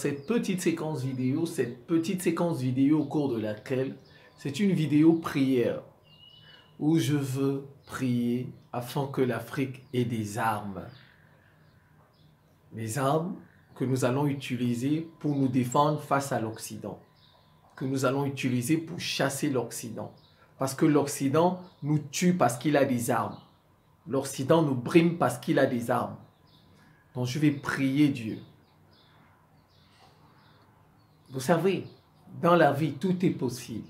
cette petite séquence vidéo, au cours de laquelle c'est une vidéo prière où je veux prier afin que l'Afrique ait des armes. Des armes que nous allons utiliser pour nous défendre face à l'Occident. Que nous allons utiliser pour chasser l'Occident. Parce que l'Occident nous tue parce qu'il a des armes. L'Occident nous brime parce qu'il a des armes. Donc je vais prier Dieu. Vous savez, dans la vie, tout est possible.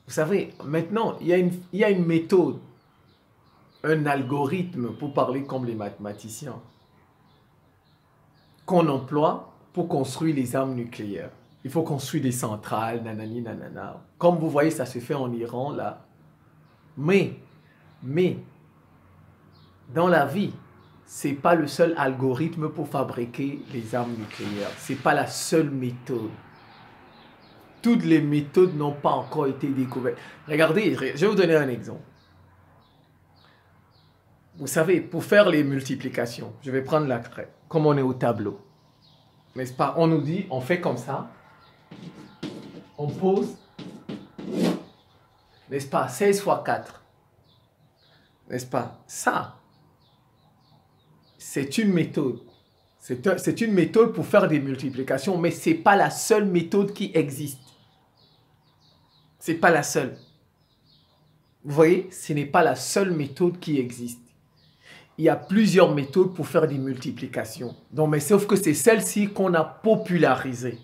Vous savez, maintenant, il y a une méthode, un algorithme, pour parler comme les mathématiciens, qu'on emploie pour construire les armes nucléaires. Il faut construire des centrales, nanani, nanana. Comme vous voyez, ça se fait en Iran, là. Mais, dans la vie, ce n'est pas le seul algorithme pour fabriquer les armes nucléaires. Ce n'est pas la seule méthode. Toutes les méthodes n'ont pas encore été découvertes. Regardez, je vais vous donner un exemple. Vous savez, pour faire les multiplications, je vais prendre la craie, comme on est au tableau. N'est-ce pas? On nous dit, on fait comme ça. On pose, n'est-ce pas? 16 fois 4. N'est-ce pas? Ça, c'est une méthode. C'est une méthode pour faire des multiplications, mais ce n'est pas la seule méthode qui existe. Ce n'est pas la seule. Vous voyez, ce n'est pas la seule méthode qui existe. Il y a plusieurs méthodes pour faire des multiplications. Donc, mais sauf que c'est celle-ci qu'on a popularisée.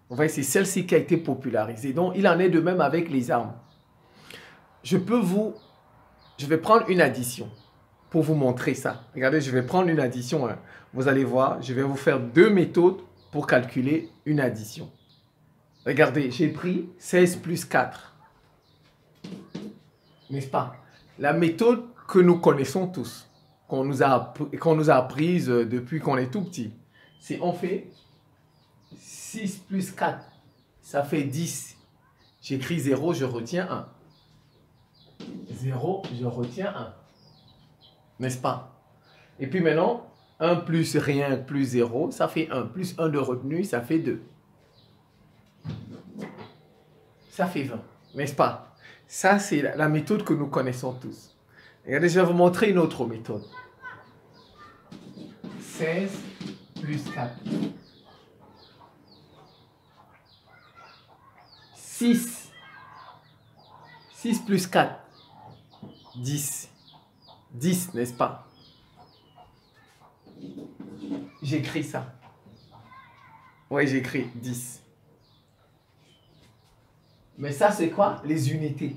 Vous voyez, c'est celle-ci qui a été popularisée. Donc, il en est de même avec les armes. Je vais prendre une addition pour vous montrer ça. Regardez, je vais prendre une addition. Hein. Vous allez voir, je vais vous faire deux méthodes pour calculer une addition. Regardez, j'ai pris 16 plus 4. N'est-ce pas? La méthode que nous connaissons tous, qu'on nous a apprise depuis qu'on est tout petit. C'est on fait 6 plus 4, ça fait 10. J'écris 0, je retiens 1. 0, je retiens 1. N'est-ce pas? Et puis maintenant, 1 plus rien plus 0, ça fait 1. Plus 1 de retenu, ça fait 2. Ça fait 20. N'est-ce pas? Ça, c'est la méthode que nous connaissons tous. Regardez, je vais vous montrer une autre méthode. 16 plus 4. 6. 6 plus 4. 10. 10, n'est-ce pas? J'écris ça. Oui, j'écris 10. Mais ça, c'est quoi? Les unités.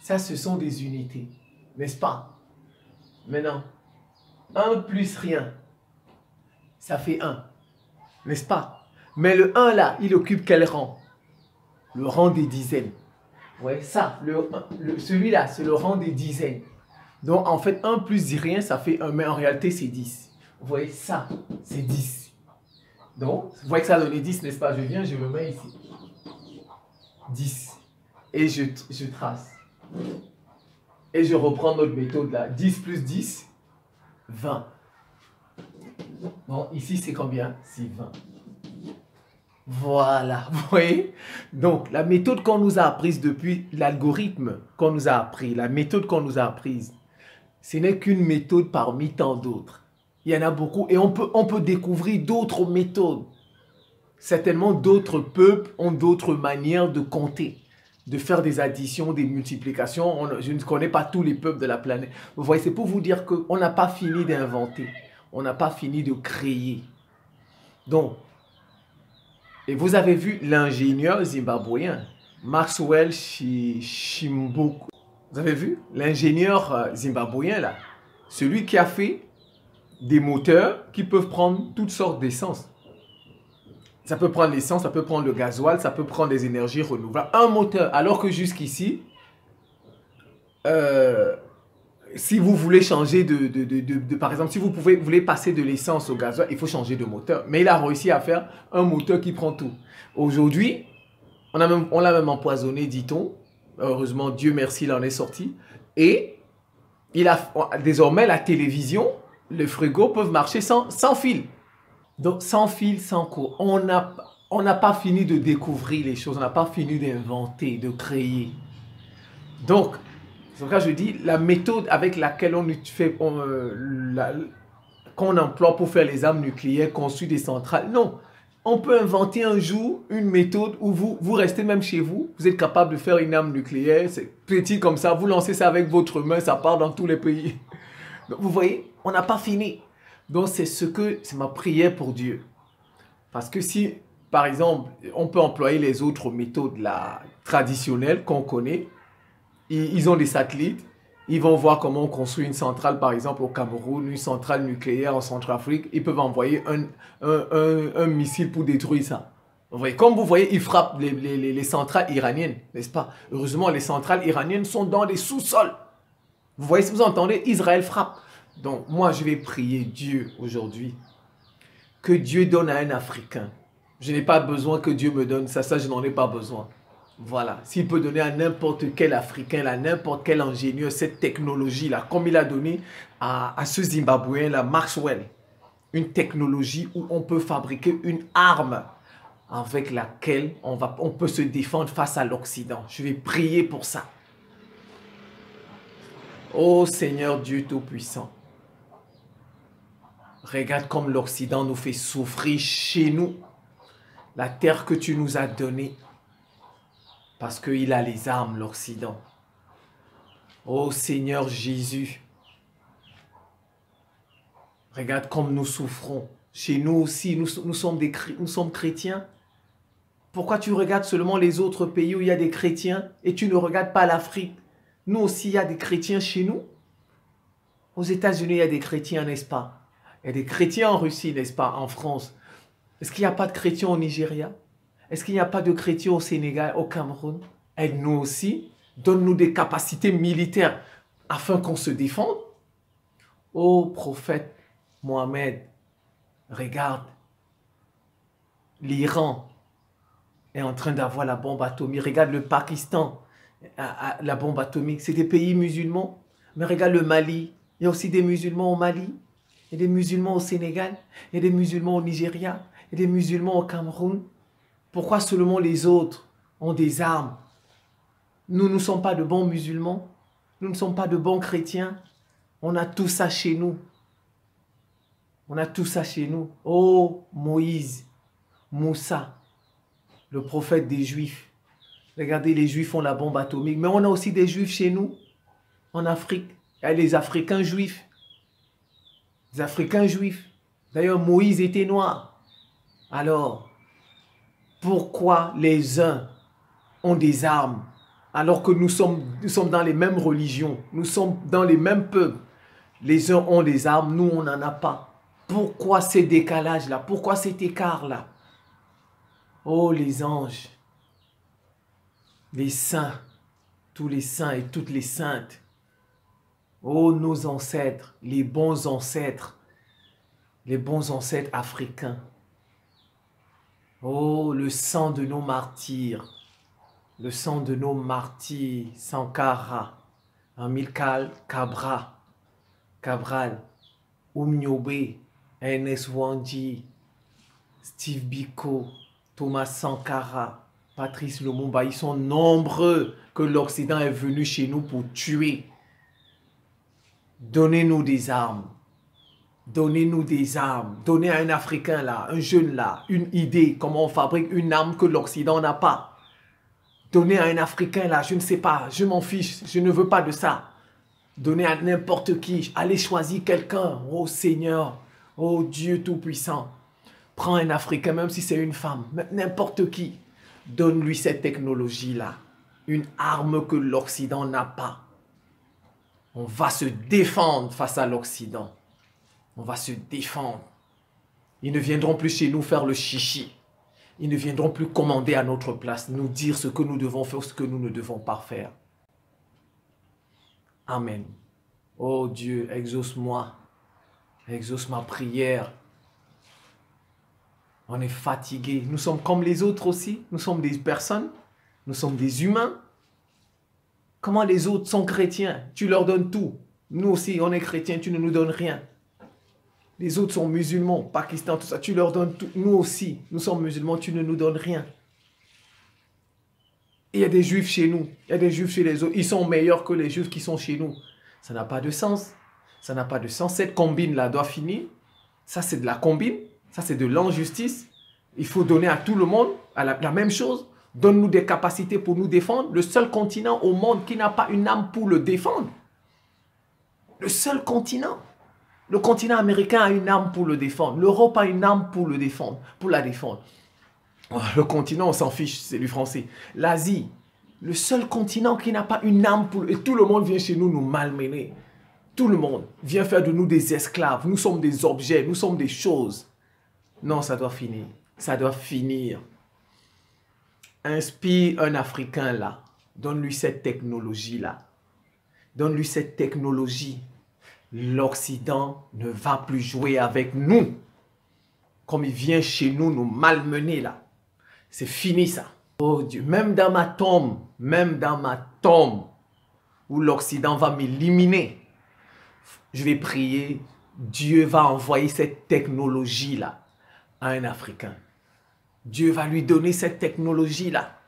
Ça, ce sont des unités. N'est-ce pas? Maintenant, 1 plus rien, ça fait 1. N'est-ce pas? Mais le 1 là, il occupe quel rang? Le rang des dizaines. Ouais, ça, celui-là, c'est le rang des dizaines. Donc, en fait, 1 plus rien, ça fait 1. Mais en réalité, c'est 10. Vous voyez, ça, c'est 10. Donc, vous voyez que ça donne 10, n'est-ce pas? Je viens, je le mets ici. 10. Et je trace. Et je reprends notre méthode là. 10 plus 10, 20. Bon, ici, c'est combien? C'est 20. Voilà, vous voyez? Donc, la méthode qu'on nous a apprise depuis, l'algorithme qu'on nous a appris, la méthode qu'on nous a apprise, ce n'est qu'une méthode parmi tant d'autres. Il y en a beaucoup et on peut découvrir d'autres méthodes. Certainement, d'autres peuples ont d'autres manières de compter, de faire des additions, des multiplications. Je ne connais pas tous les peuples de la planète. Vous voyez, c'est pour vous dire qu'on n'a pas fini d'inventer. On n'a pas fini de créer. Donc, et vous avez vu l'ingénieur zimbabwéen, Maxwell Chimboku. Vous avez vu l'ingénieur zimbabwéen là, celui qui a fait des moteurs qui peuvent prendre toutes sortes d'essence. Ça peut prendre l'essence, ça peut prendre le gasoil, ça peut prendre des énergies renouvelables. Un moteur, alors que jusqu'ici, si vous voulez changer par exemple, si vous voulez passer de l'essence au gasoil, il faut changer de moteur. Mais il a réussi à faire un moteur qui prend tout. Aujourd'hui, on l'a même empoisonné, dit-on. Heureusement, Dieu merci, il en est sorti. Et désormais, la télévision, le frigo peuvent marcher sans fil. Donc, sans fil, sans cours. On n'a pas fini de découvrir les choses. On n'a pas fini d'inventer, de créer. Donc, c'est pourquoi je dis, la méthode avec laquelle qu'on emploie pour faire les armes nucléaires, construire des centrales, non. On peut inventer un jour une méthode où vous restez même chez vous, vous êtes capable de faire une arme nucléaire, c'est petit comme ça, vous lancez ça avec votre main, ça part dans tous les pays. Donc, vous voyez, on n'a pas fini. Donc, c'est ma prière pour Dieu. Parce que si, par exemple, on peut employer les autres méthodes là, traditionnelles qu'on connaît, ils ont des satellites, ils vont voir comment on construit une centrale, par exemple au Cameroun, une centrale nucléaire en Centrafrique, ils peuvent envoyer un missile pour détruire ça. Vous voyez, comme vous voyez, ils frappent les centrales iraniennes, n'est-ce pas? Heureusement, les centrales iraniennes sont dans les sous-sols. Vous voyez, si vous entendez, Israël frappe. Donc, moi, je vais prier Dieu aujourd'hui. Que Dieu donne à un Africain. Je n'ai pas besoin que Dieu me donne ça, je n'en ai pas besoin. Voilà, s'il peut donner à n'importe quel Africain, à n'importe quel ingénieur, cette technologie-là, comme il a donné à ce Zimbabwéen-là, Maxwell, une technologie où on peut fabriquer une arme avec laquelle on peut se défendre face à l'Occident. Je vais prier pour ça. Ô Seigneur Dieu Tout-Puissant, regarde comme l'Occident nous fait souffrir chez nous, la terre que tu nous as donnée, parce qu'il a les armes, l'Occident. Ô Seigneur Jésus, regarde comme nous souffrons. Chez nous aussi, nous sommes chrétiens. Pourquoi tu regardes seulement les autres pays où il y a des chrétiens et tu ne regardes pas l'Afrique? Nous aussi, il y a des chrétiens chez nous. Aux États-Unis, il y a des chrétiens, n'est-ce pas? Il y a des chrétiens en Russie, n'est-ce pas? En France. Est-ce qu'il n'y a pas de chrétiens au Nigeria? Est-ce qu'il n'y a pas de chrétiens au Sénégal, au Cameroun? Aide-nous aussi. Donne-nous des capacités militaires afin qu'on se défende. Ô prophète Mohamed, regarde. L'Iran est en train d'avoir la bombe atomique. Regarde le Pakistan, la bombe atomique. C'est des pays musulmans. Mais regarde le Mali. Il y a aussi des musulmans au Mali. Il y a des musulmans au Sénégal. Il y a des musulmans au Nigeria. Il y a des musulmans au Cameroun. Pourquoi seulement les autres ont des armes? Nous ne sommes pas de bons musulmans. Nous ne sommes pas de bons chrétiens. On a tout ça chez nous. On a tout ça chez nous. Oh, Moïse, Moussa, le prophète des Juifs. Regardez, les Juifs ont la bombe atomique. Mais on a aussi des Juifs chez nous, en Afrique. Il y a les Africains juifs. Les Africains juifs. D'ailleurs, Moïse était noir. Alors, pourquoi les uns ont des armes alors que nous sommes dans les mêmes religions, nous sommes dans les mêmes peuples? Les uns ont des armes, nous on n'en a pas. Pourquoi ces décalages-là? Pourquoi cet écart-là? Oh les anges, les saints, tous les saints et toutes les saintes. Oh nos ancêtres, les bons ancêtres africains. Oh le sang de nos martyrs, le sang de nos martyrs, Sankara, Amilcar Cabral, Oumniobe, Ernest Wandji, Steve Biko, Thomas Sankara, Patrice Lumumba, ils sont nombreux que l'Occident est venu chez nous pour tuer. Donnez-nous des armes. Donnez-nous des armes. Donnez à un Africain là, un jeune là, une idée, comment on fabrique une arme que l'Occident n'a pas. Donnez à un Africain là, je ne sais pas, je m'en fiche, je ne veux pas de ça. Donnez à n'importe qui, allez choisir quelqu'un. Oh Seigneur, oh Dieu Tout-Puissant. Prends un Africain, même si c'est une femme, n'importe qui. Donne-lui cette technologie-là. Une arme que l'Occident n'a pas. On va se défendre face à l'Occident. On va se défendre. Ils ne viendront plus chez nous faire le chichi. Ils ne viendront plus commander à notre place, nous dire ce que nous devons faire, ce que nous ne devons pas faire. Amen. Oh Dieu, exauce-moi. Exauce ma prière. On est fatigué. Nous sommes comme les autres aussi. Nous sommes des personnes. Nous sommes des humains. Comment les autres sont chrétiens? Tu leur donnes tout. Nous aussi, on est chrétiens, tu ne nous donnes rien. Les autres sont musulmans, Pakistan, tout ça. Tu leur donnes tout. Nous aussi, nous sommes musulmans, tu ne nous donnes rien. Il y a des juifs chez nous, il y a des juifs chez les autres. Ils sont meilleurs que les juifs qui sont chez nous. Ça n'a pas de sens. Ça n'a pas de sens. Cette combine-là doit finir. Ça, c'est de la combine. Ça, c'est de l'injustice. Il faut donner à tout le monde la même chose. Donne-nous des capacités pour nous défendre. Le seul continent au monde qui n'a pas une âme pour le défendre. Le seul continent. Le continent américain a une âme pour le défendre. L'Europe a une âme pour le défendre, pour la défendre. Le continent, on s'en fiche, c'est du français. L'Asie, le seul continent qui n'a pas une âme pour... Et tout le monde vient chez nous nous malmener. Tout le monde vient faire de nous des esclaves. Nous sommes des objets, nous sommes des choses. Non, ça doit finir. Ça doit finir. Inspire un Africain là. Donne-lui cette technologie-là. Donne-lui cette technologie. L'Occident ne va plus jouer avec nous. Comme il vient chez nous nous malmener là. C'est fini ça. Oh Dieu, même dans ma tombe, où l'Occident va m'éliminer, je vais prier, Dieu va envoyer cette technologie-là à un Africain. Dieu va lui donner cette technologie-là.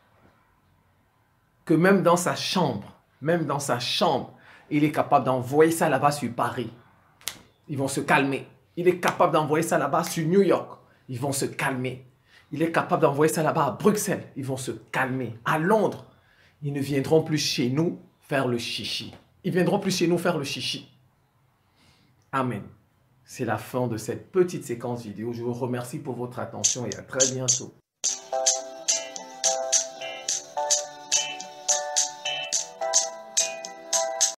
Que même dans sa chambre, il est capable d'envoyer ça là-bas sur Paris. Ils vont se calmer. Il est capable d'envoyer ça là-bas sur New York. Ils vont se calmer. Il est capable d'envoyer ça là-bas à Bruxelles. Ils vont se calmer. À Londres, ils ne viendront plus chez nous faire le chichi. Ils viendront plus chez nous faire le chichi. Amen. C'est la fin de cette petite séquence vidéo. Je vous remercie pour votre attention et à très bientôt.